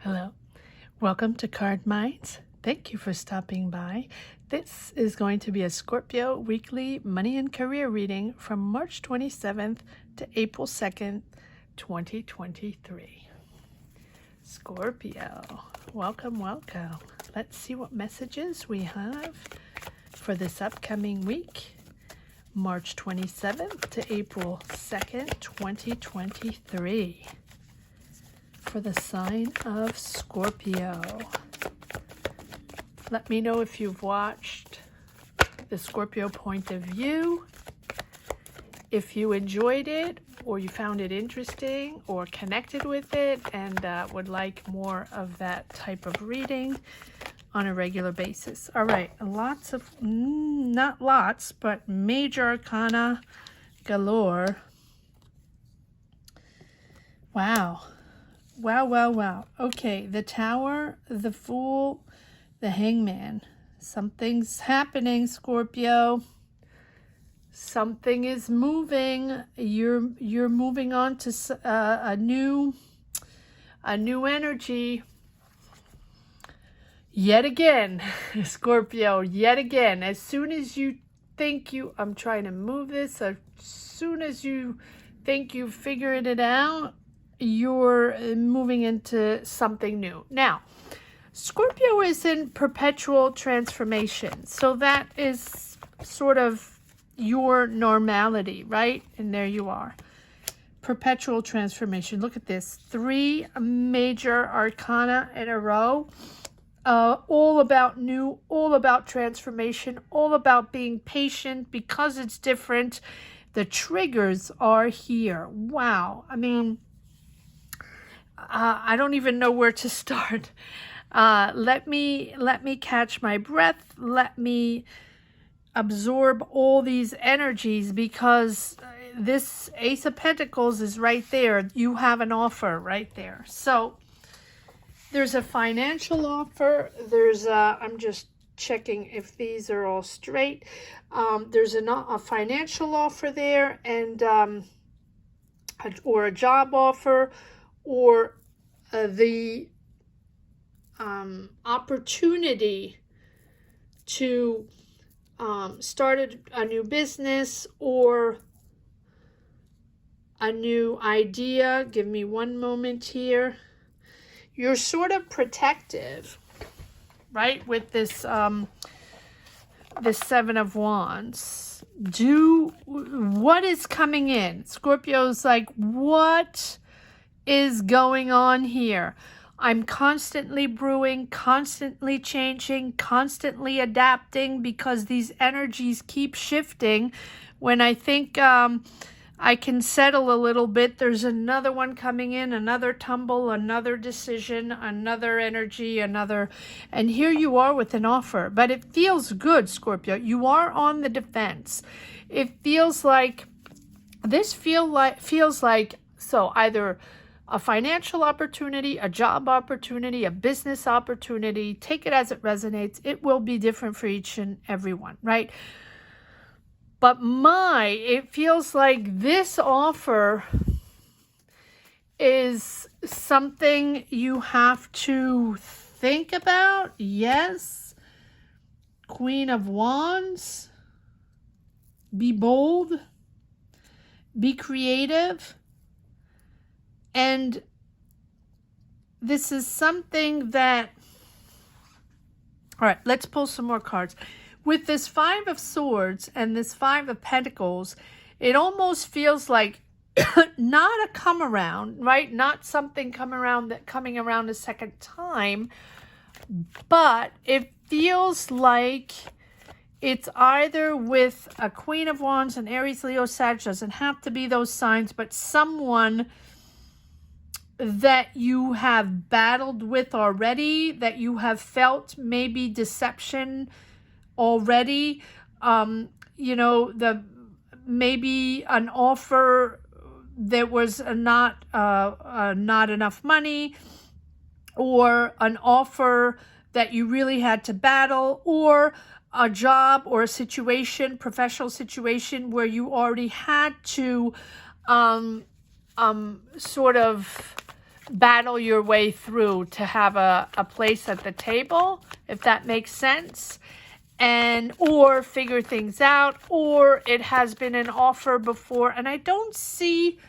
Hello, welcome to Card Minds. Thank you for stopping by. This is going to be a Scorpio weekly money and career reading from March 27th to April 2nd, 2023. Scorpio, welcome, welcome. Let's see what messages we have for this upcoming week, March 27th to April 2nd, 2023. For the sign of Scorpio. Let me know if you've watched the Scorpio point of view, if you enjoyed it or you found it interesting or connected with it and would like more of that type of reading on a regular basis. All right, lots of, not lots, but major arcana galore. Wow. Wow, wow, wow. Okay, the Tower, the Fool, the Hangman. Something's happening, Scorpio. Something is moving. You're moving on to a new energy. Yet again, Scorpio, yet again. As soon as you think I'm trying to move this, as soon as you think you figured it out, you're moving into something new. Now, Scorpio is in perpetual transformation. So that is sort of your normality, right? And there you are. Perpetual transformation. Look at this. 3 major arcana in a row. All about new, all about transformation, all about being patient because it's different. The triggers are here. Wow. I mean, I don't even know where to start. Let me catch my breath. Let me absorb all these energies because this Ace of Pentacles is right there. You have an offer right there. So there's a financial offer. There's I'm just checking if these are all straight. There's a financial offer there, and or a job offer, or the opportunity to start a new business or a new idea. Give me one moment here. You're sort of protective, right, with this this 7 of Wands. What is coming in? Scorpio's like, what is going on here? I'm constantly brewing, constantly changing, constantly adapting because these energies keep shifting. When I think I can settle a little bit, there's another one coming in, another tumble, another decision, another energy, and here you are with an offer. But it feels good, Scorpio. You are on the defense. It feels like feels like so either a financial opportunity, a job opportunity, a business opportunity. Take it as it resonates. It will be different for each and every one, right? But it feels like this offer is something you have to think about. Yes. Queen of Wands. Be bold. Be creative. And this is something that, all right, let's pull some more cards. With this 5 of Swords and this 5 of Pentacles, it almost feels like not a come around, right? Not something coming around a second time, but it feels like it's either with a Queen of Wands, an Aries, Leo, Sag, doesn't have to be those signs, but someone that you have battled with already, that you have felt maybe deception already, you know, maybe an offer that was not enough money, or an offer that you really had to battle, or a job or a situation, professional situation where you already had to sort of battle your way through to have a place at the table, if that makes sense, and or figure things out, or it has been an offer before, and I don't see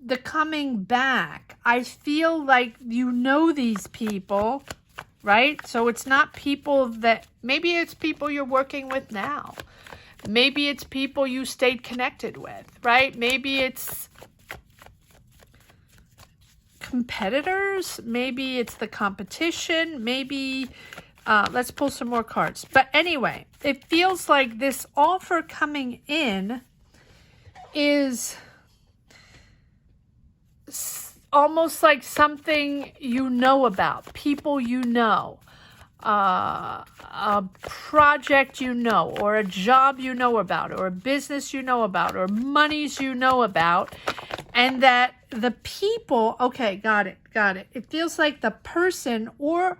the coming back. I feel like you know these people, right? So it's not people that, maybe it's people you're working with now. Maybe it's people you stayed connected with, right? Maybe it's competitors. Maybe it's the competition. Maybe, let's pull some more cards. But anyway, it feels like this offer coming in is almost like something you know about, people you know, a project you know, or a job you know about, or a business you know about, or monies you know about, and that the people, okay, got it. It feels like the person or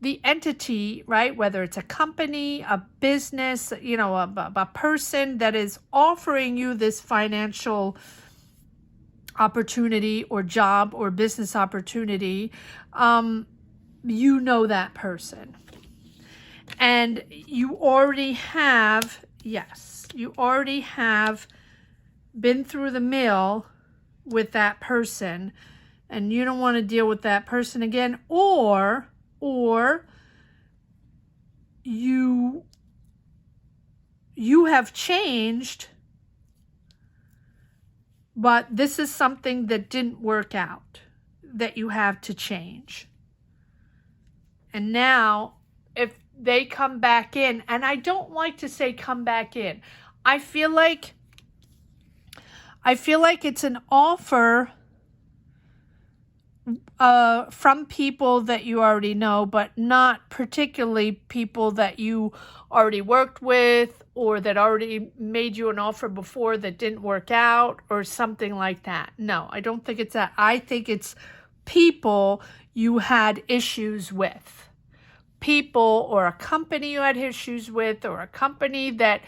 the entity, right, whether it's a company, a business, you know, a person that is offering you this financial opportunity or job or business opportunity, you know that person. And you already have, yes, you already have been through the mill with that person, and you don't want to deal with that person again, or you have changed, but this is something that didn't work out that you have to change. And now if they come back in, and I don't like to say come back in, I feel like it's an offer from people that you already know, but not particularly people that you already worked with, or that already made you an offer before that didn't work out, or something like that. No, I don't think it's that. I think it's people you had issues with. People or a company you had issues with, or a company that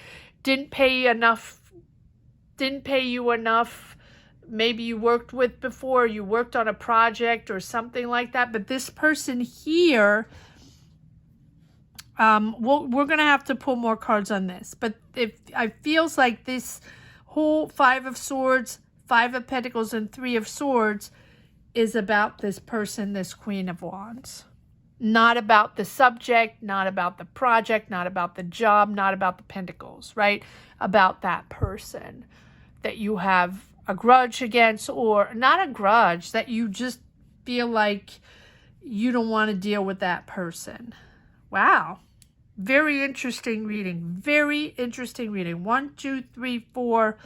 didn't pay you enough. Maybe you worked with before, you worked on a project or something like that. But this person here, we're going to have to pull more cards on this. But it feels like this whole Five of Swords, Five of Pentacles, and Three of Swords is about this person, this Queen of Wands. Not about the subject, not about the project, not about the job, not about the pentacles, right? About that person that you have a grudge against, or not a grudge, that you just feel like you don't want to deal with that person. Wow. Very interesting reading. Very interesting reading. 1, 2, 3, 4,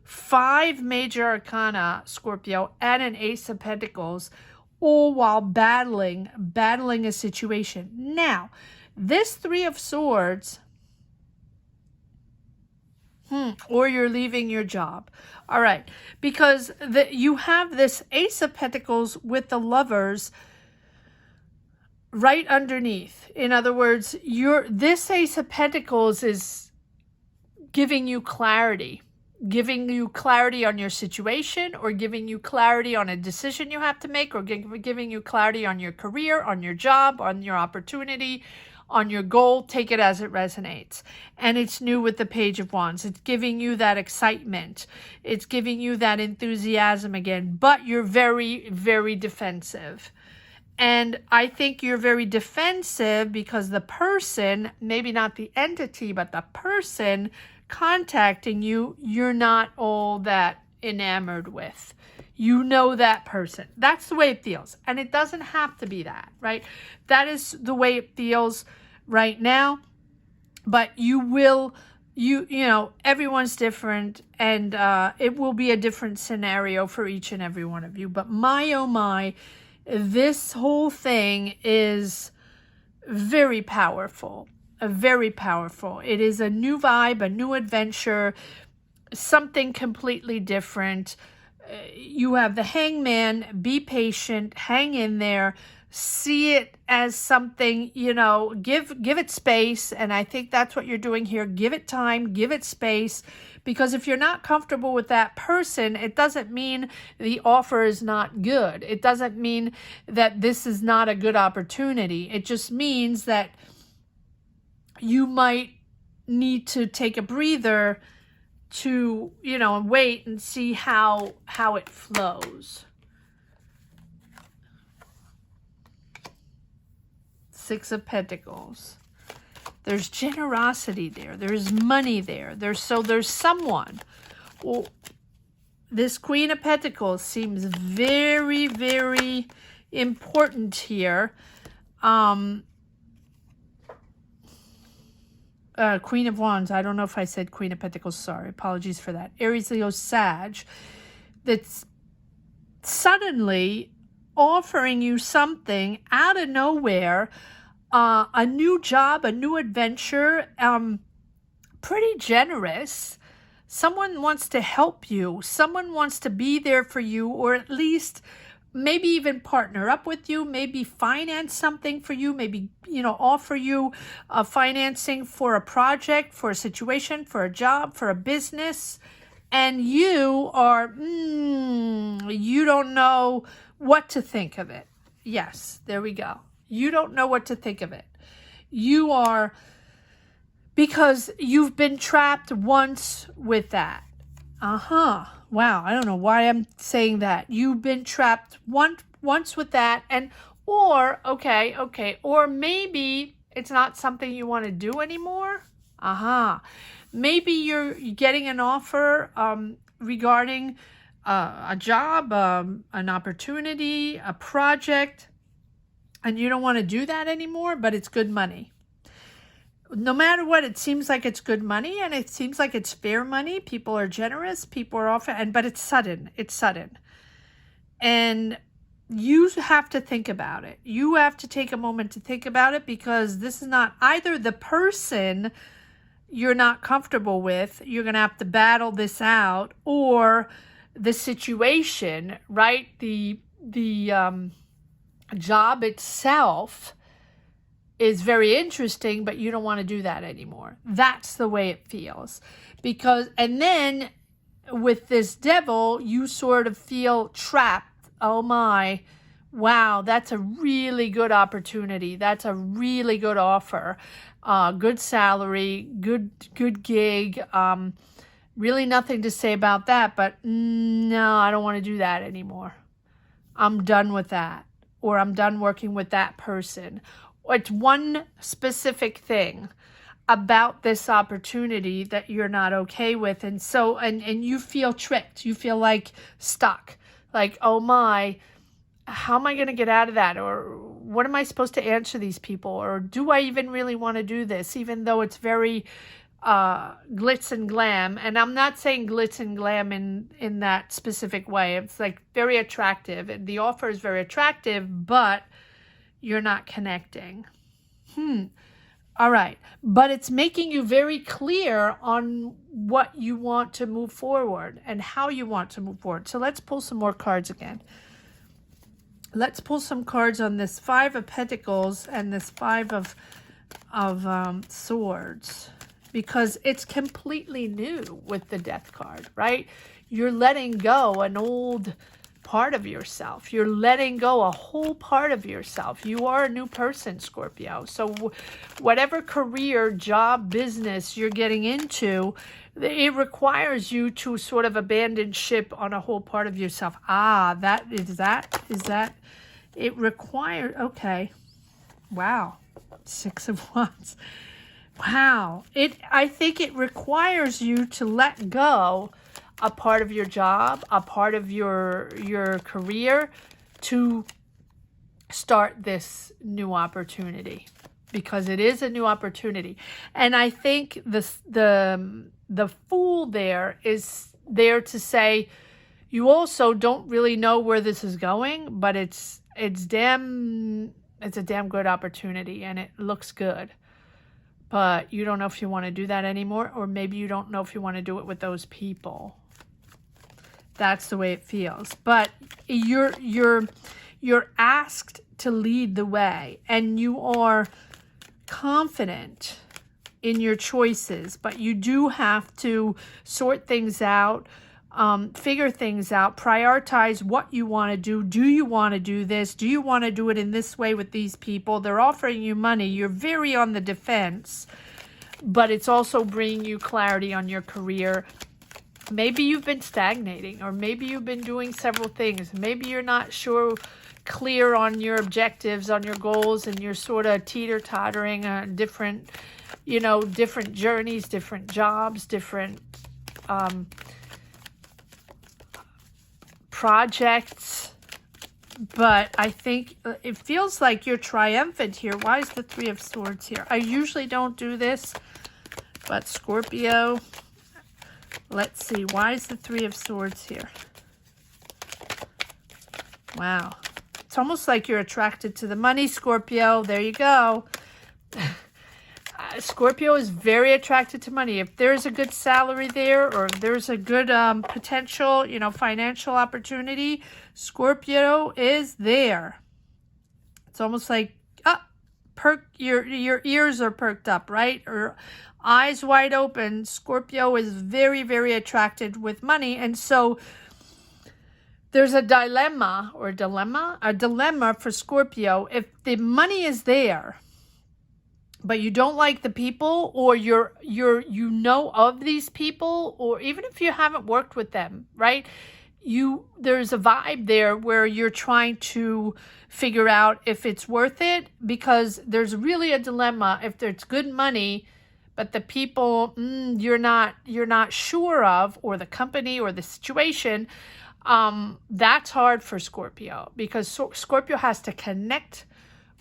5 major arcana, Scorpio, and an Ace of Pentacles, all while battling a situation. Now, this Three of Swords, or you're leaving your job. All right, because you have this Ace of Pentacles with the Lovers right underneath. In other words, this Ace of Pentacles is giving you clarity on your situation, or giving you clarity on a decision you have to make, or giving you clarity on your career, on your job, on your opportunity, on your goal. Take it as it resonates. And it's new with the Page of Wands. It's giving you that excitement. It's giving you that enthusiasm again, but you're very, very defensive. And I think you're very defensive because the person, maybe not the entity, but the person contacting you, you're not all that enamored with. You know that person. That's the way it feels. And it doesn't have to be that, right? That is the way it feels right now. But you know, everyone's different, and it will be a different scenario for each and every one of you. But my, oh my, this whole thing is very powerful. Very powerful. It is a new vibe, a new adventure, something completely different. You have the Hangman. Be patient, hang in there, see it as something, you know, give it space. And I think that's what you're doing here. Give it time, give it space, because if you're not comfortable with that person, it doesn't mean the offer is not good. It doesn't mean that this is not a good opportunity. It just means that you might need to take a breather to, you know, and wait and see how it flows. Six of Pentacles. There's generosity there. There's money there. There's someone. Well, this Queen of Pentacles seems very, very important here. Queen of Wands. I don't know if I said Queen of Pentacles. Sorry. Apologies for that. Aries, Leo, Sag. That's suddenly offering you something out of nowhere. A new job, a new adventure, pretty generous. Someone wants to help you. Someone wants to be there for you, or at least maybe even partner up with you, maybe finance something for you, maybe, you know, offer you financing for a project, for a situation, for a job, for a business. And you are, you don't know what to think of it. Yes, there we go. You don't know what to think of it. You are, because you've been trapped once with that. Wow, I don't know why I'm saying that. You've been trapped once with that, and or or maybe it's not something you want to do anymore. Maybe you're getting an offer regarding a job, an opportunity, a project, and you don't want to do that anymore, but it's good money. No matter what, it seems like it's good money, and it seems like it's fair money. People are generous, people are offering, but it's sudden. It's sudden. And you have to think about it. You have to take a moment to think about it, because this is not either the person you're not comfortable with, you're going to have to battle this out, or the situation, right? The job itself is very interesting, but you don't want to do that anymore. That's the way it feels. Because, and then with this Devil, you sort of feel trapped. Oh my, wow, that's a really good opportunity. That's a really good offer. Good salary, good gig. Really nothing to say about that, but no, I don't want to do that anymore. I'm done with that. Or I'm done working with that person. It's one specific thing about this opportunity that you're not okay with. And so, and you feel tricked. You feel like stuck. Like, oh my, how am I going to get out of that? Or what am I supposed to answer these people? Or do I even really want to do this? Even though it's very glitz and glam. And I'm not saying glitz and glam in that specific way. It's like very attractive. And the offer is very attractive, but you're not connecting. All right. But it's making you very clear on what you want to move forward and how you want to move forward. So let's pull some more cards again. Let's pull some cards on this Five of Pentacles and this Five of Swords, because it's completely new with the Death card, right? You're letting go an old part of yourself. You're letting go a whole part of yourself. You are a new person, Scorpio. So whatever career, job, business you're getting into, it requires you to sort of abandon ship on a whole part of yourself. It requires, okay. Wow. Six of Wands. Wow. I think it requires you to let go a part of your job, a part of your career, to start this new opportunity, because it is a new opportunity. And I think the Fool there is there to say, you also don't really know where this is going, but it's a damn good opportunity, and it looks good. But you don't know if you want to do that anymore, or maybe you don't know if you want to do it with those people. That's the way it feels. But you you're asked to lead the way, and you are confident in your choices, but you do have to sort things out, figure things out, prioritize what you want to do. Do you want to do this? Do you want to do it in this way with these people? They're offering you money. You're very on the defense, but it's also bringing you clarity on your career. Maybe you've been stagnating, or maybe you've been doing several things. Maybe you're not clear on your objectives, on your goals, and you're sort of teeter-tottering on different journeys, different jobs, different projects. But I think it feels like you're triumphant here. Why is the Three of Swords here? I usually don't do this, but Scorpio, let's see. Why is the Three of Swords here? Wow. It's almost like you're attracted to the money, Scorpio. There you go. Scorpio is very attracted to money. If there's a good salary there, or if there's a good potential, financial opportunity, Scorpio is there. It's almost like your ears are perked up, right? Or eyes wide open. Scorpio is very, very attracted with money, and so there's a dilemma for Scorpio. If the money is there, but you don't like the people, or you know of these people, or even if you haven't worked with them, right? There's a vibe there where you're trying to figure out if it's worth it, because there's really a dilemma if there's good money, but the people you're not sure of, or the company or the situation. That's hard for Scorpio, because Scorpio has to connect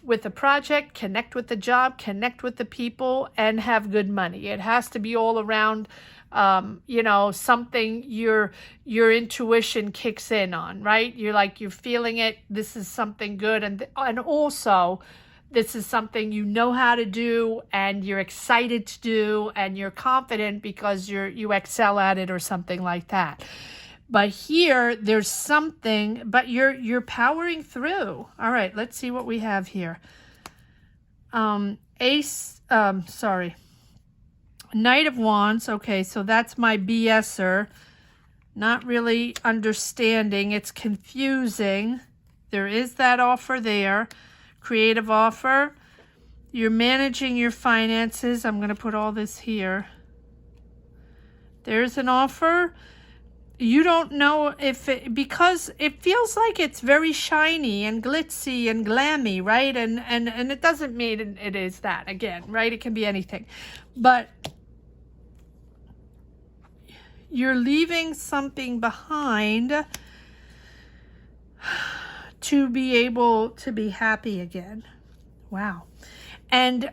with the project, connect with the job, connect with the people, and have good money. It has to be all around, something your intuition kicks in on, right? You're feeling it. This is something good. And also, this is something you know how to do, and you're excited to do, and you're confident because you excel at it, or something like that. But here, there's something, but you're powering through. All right, let's see what we have here. Knight of Wands. Okay, so that's my BSer. Not really understanding. It's confusing. There is that offer there. Creative offer. You're managing your finances. I'm going to put all this here. There's an offer. You don't know because it feels like it's very shiny and glitzy and glammy, right? And it doesn't mean it is that, again, right? It can be anything. But you're leaving something behind to be able to be happy again. Wow. And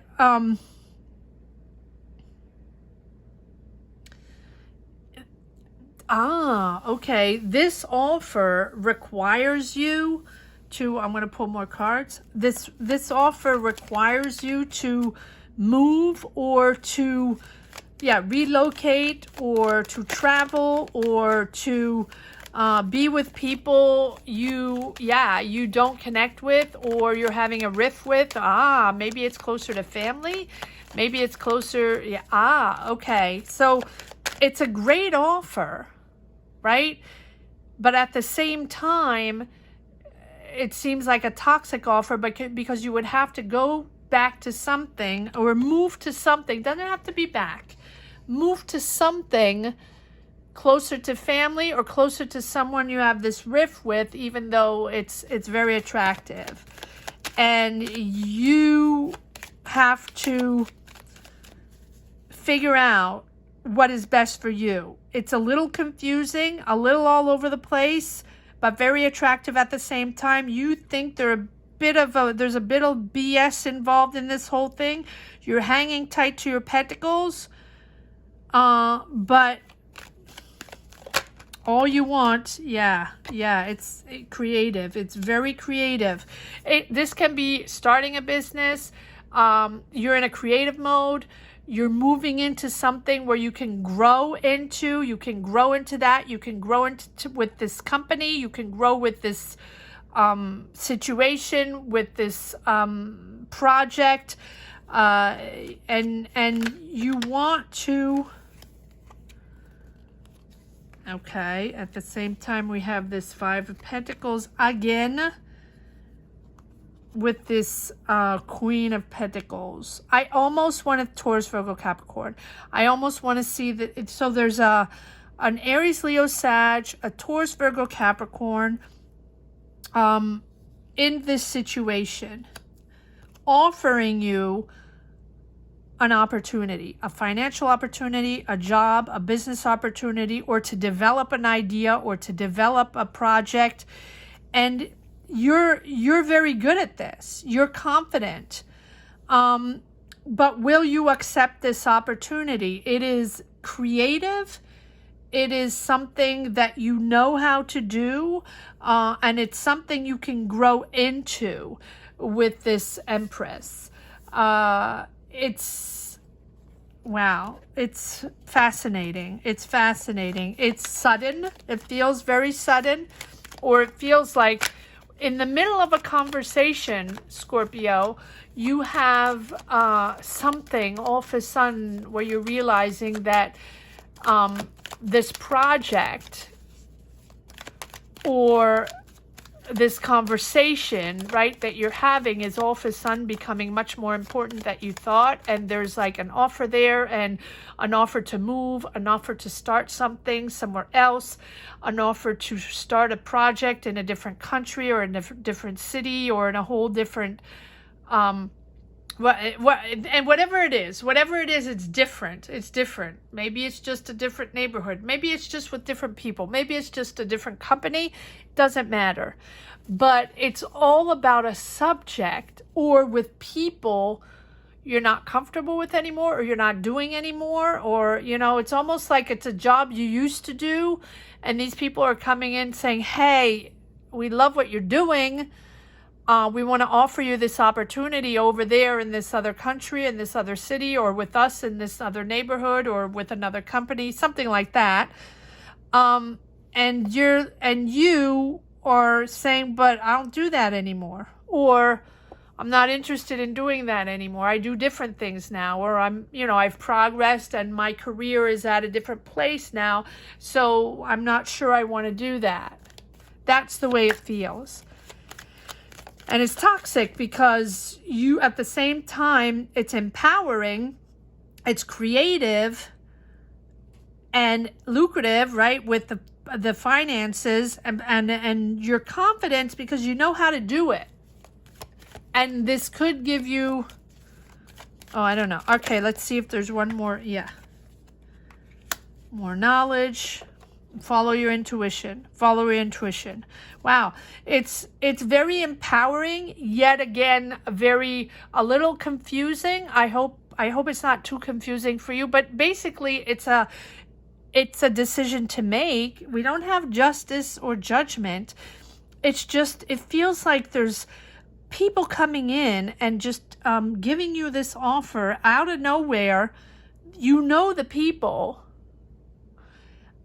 okay. This offer requires you to, I'm going to pull more cards. This offer requires you to move, or to, relocate, or to travel, or to be with people you don't connect with, or you're having a rift with. Maybe it's closer to family. Maybe it's closer. Okay. So it's a great offer, right? But at the same time, it seems like a toxic offer, but because you would have to go back to something, or move to something. Doesn't have to be back. Move to something closer to family, or closer to someone you have this rift with, even though it's very attractive. And you have to figure out what is best for you. It's a little confusing, a little all over the place, but very attractive at the same time. You think there's a bit of BS involved in this whole thing. You're hanging tight to your pentacles, but all you want, it's creative. It's very creative. This can be starting a business. You're in a creative mode. You're moving into something where you can grow into. You can grow into that. You can grow into with this company. You can grow with this situation, with this project, and you want to, okay, at the same time we have this Five of Pentacles again with this Queen of Pentacles. I almost want a Taurus, Virgo, Capricorn. I almost want to see that. So there's an Aries, Leo, Sag, a Taurus, Virgo, Capricorn in this situation, offering you an opportunity, a financial opportunity, a job, a business opportunity, or to develop an idea or to develop a project. And you're very good at this. You're confident. But will you accept this opportunity? It is creative. It is something that you know how to do. And it's something you can grow into with this Empress. It's, wow, it's fascinating. It's fascinating. It's sudden. It feels very sudden, or it feels like in the middle of a conversation, Scorpio, you have something all of a sudden where you're realizing that this project or this conversation, right, that you're having is all of a sudden becoming much more important than you thought. And there's like an offer there, and an offer to move, an offer to start something somewhere else, an offer to start a project in a different country or in a different city or in a whole different, and whatever it is, it's different. It's different. Maybe it's just a different neighborhood. Maybe it's just with different people. Maybe it's just a different company. Doesn't matter. But it's all about a subject or with people you're not comfortable with anymore, or you're not doing anymore, or, you know, it's almost like it's a job you used to do, and these people are coming in saying, hey, we love what you're doing. We want to offer you this opportunity over there in this other country, in this other city, or with us in this other neighborhood, or with another company, something like that. And you are saying, but I don't do that anymore, or I'm not interested in doing that anymore. I do different things now, or I've progressed and my career is at a different place now, so I'm not sure I want to do that. That's the way it feels. And it's toxic because you, at the same time, it's empowering, it's creative and lucrative, right? With the finances and your confidence, because you know how to do it. And this could give you, oh, I don't know. Okay, let's see if there's one more. Yeah. More knowledge. Follow your intuition. Follow your intuition. Wow. It's very empowering, yet again, a little confusing. I hope it's not too confusing for you, but basically it's a decision to make. We don't have justice or judgment. It's just, it feels like there's people coming in and just giving you this offer out of nowhere. You know the people,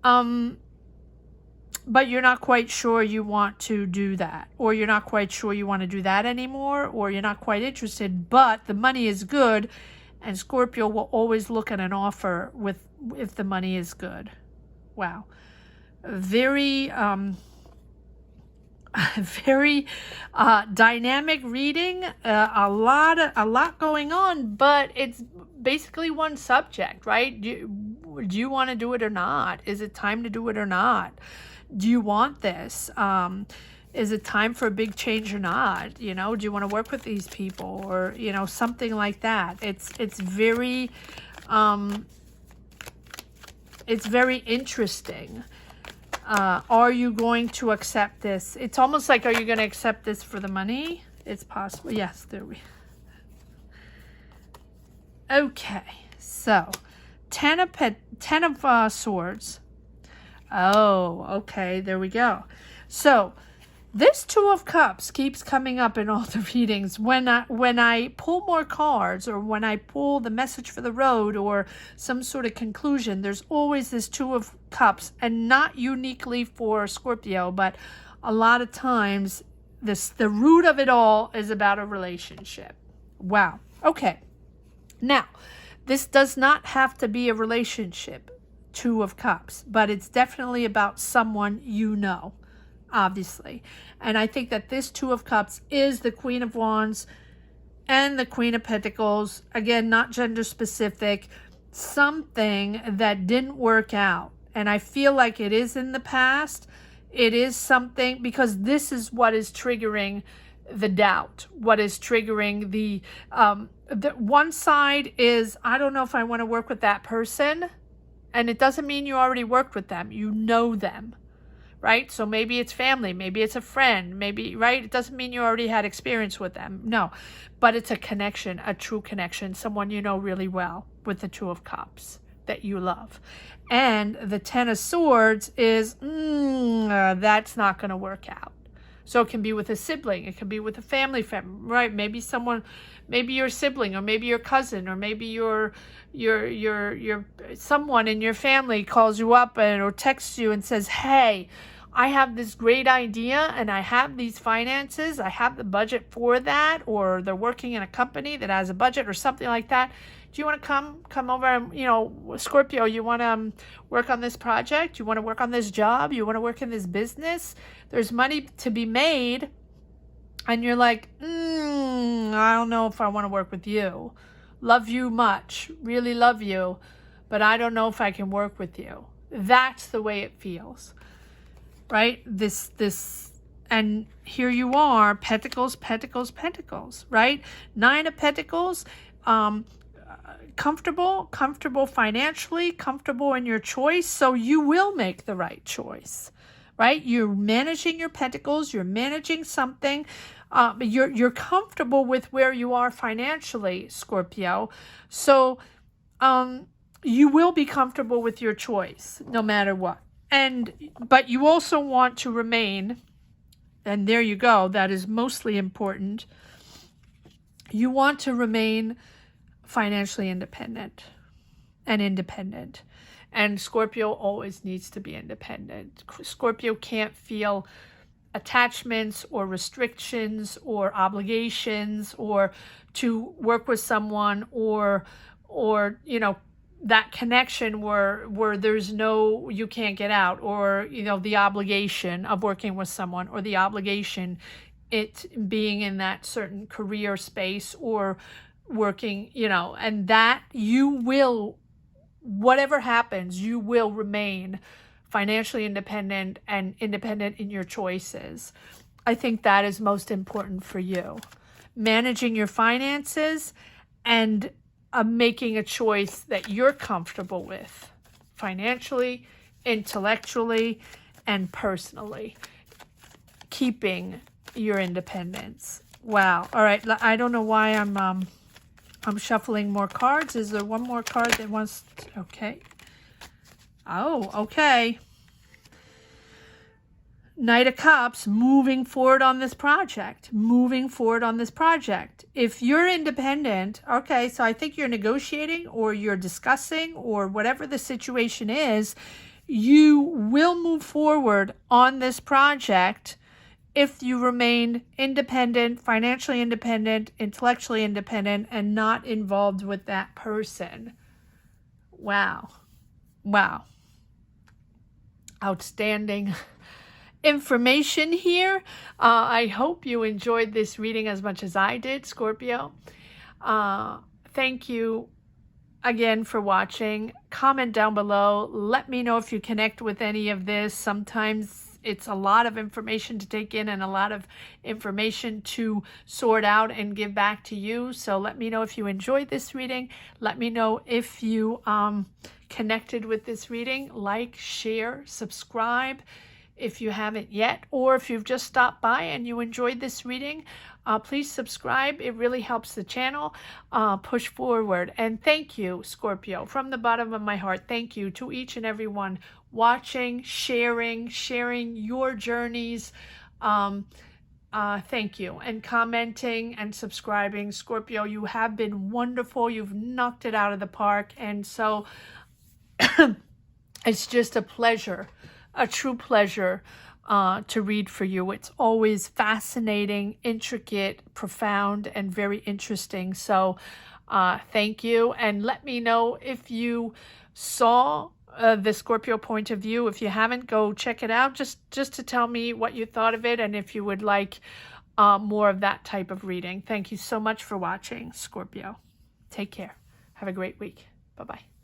but you're not quite sure you want to do that, or you're not quite sure you want to do that anymore, or you're not quite interested, but the money is good, and Scorpio will always look at an offer if the money is good. Wow. Very very dynamic reading, a lot going on, but it's basically one subject, right? Do you want to do it or not? Is it time to do it or not? Do you want this? Is it time for a big change or not? You know, do you want to work with these people, or, you know, something like that? It's very interesting. Are you going to accept this? It's almost like, are you going to accept this for the money? It's possible. Yes, there we. Okay, so ten of Swords. Oh, okay, there we go. So this Two of Cups keeps coming up in all the readings. When I pull more cards, or when I pull the message for the road or some sort of conclusion, there's always this Two of Cups, and not uniquely for Scorpio, but a lot of times the root of it all is about a relationship. Wow. Okay. Now, this does not have to be a relationship, Two of Cups, but it's definitely about someone you know, obviously. And I think that this Two of Cups is the Queen of Wands and the Queen of Pentacles. Again, not gender specific. Something that didn't work out. And I feel like it is in the past. It is something, because this is what is triggering the doubt, what is triggering the one side is, I don't know if I want to work with that person. And it doesn't mean you already worked with them. You know them, right? So maybe it's family, maybe it's a friend, maybe, right? It doesn't mean you already had experience with them. No, but it's a connection, a true connection, someone you know really well with the Two of Cups that you love. And the Ten of Swords is, that's not going to work out. So it can be with a sibling, it can be with a family, right? Maybe someone, maybe your sibling, or maybe your cousin, or maybe your someone in your family calls you up or texts you and says, hey, I have this great idea and I have these finances, I have the budget for that, or they're working in a company that has a budget or something like that. Do you want to come over and, you know, Scorpio, you want to work on this project? You want to work on this job? You want to work in this business? There's money to be made. And you're like, I don't know if I want to work with you. Love you much. Really love you. But I don't know if I can work with you. That's the way it feels. Right? And here you are, Pentacles, Pentacles, Pentacles, right? Nine of Pentacles. Comfortable financially, comfortable in your choice, so you will make the right choice, right? You're managing your pentacles, you're managing something, you're comfortable with where you are financially, Scorpio, so you will be comfortable with your choice no matter what. But you also want to remain, and there you go, that is mostly important, you want to remain financially independent. And Scorpio always needs to be independent. Scorpio can't feel attachments or restrictions or obligations or to work with someone or you know, that connection where there's no, you can't get out, or, you know, the obligation of working with someone, or the obligation it being in that certain career space or working, you know, and that you will, whatever happens, you will remain financially independent and independent in your choices. I think that is most important for you. Managing your finances and making a choice that you're comfortable with financially, intellectually, and personally. Keeping your independence. Wow. All right. I don't know why I'm shuffling more cards. Is there one more card that wants to, okay. Oh, okay. Knight of Cups, moving forward on this project. If you're independent, okay, so I think you're negotiating or you're discussing or whatever the situation is, you will move forward on this project if you remain independent, financially independent, intellectually independent, and not involved with that person. Wow. Wow. Outstanding information here. I hope you enjoyed this reading as much as I did, Scorpio. Thank you again for watching. Comment down below. Let me know if you connect with any of this. Sometimes it's a lot of information to take in and a lot of information to sort out and give back to you. So let me know if you enjoyed this reading. Let me know if you connected with this reading. Like, share, subscribe if you haven't yet, or if you've just stopped by and you enjoyed this reading, please subscribe. It really helps the channel push forward. And thank you, Scorpio, from the bottom of my heart. Thank you to each and every one watching, sharing your journeys. Thank you. And commenting and subscribing. Scorpio, you have been wonderful. You've knocked it out of the park. And so it's just a pleasure, a true pleasure to read for you. It's always fascinating, intricate, profound, and very interesting. So thank you. And let me know if you saw the Scorpio point of view. If you haven't, go check it out just to tell me what you thought of it and if you would like more of that type of reading. Thank you so much for watching, Scorpio. Take care. Have a great week. Bye-bye.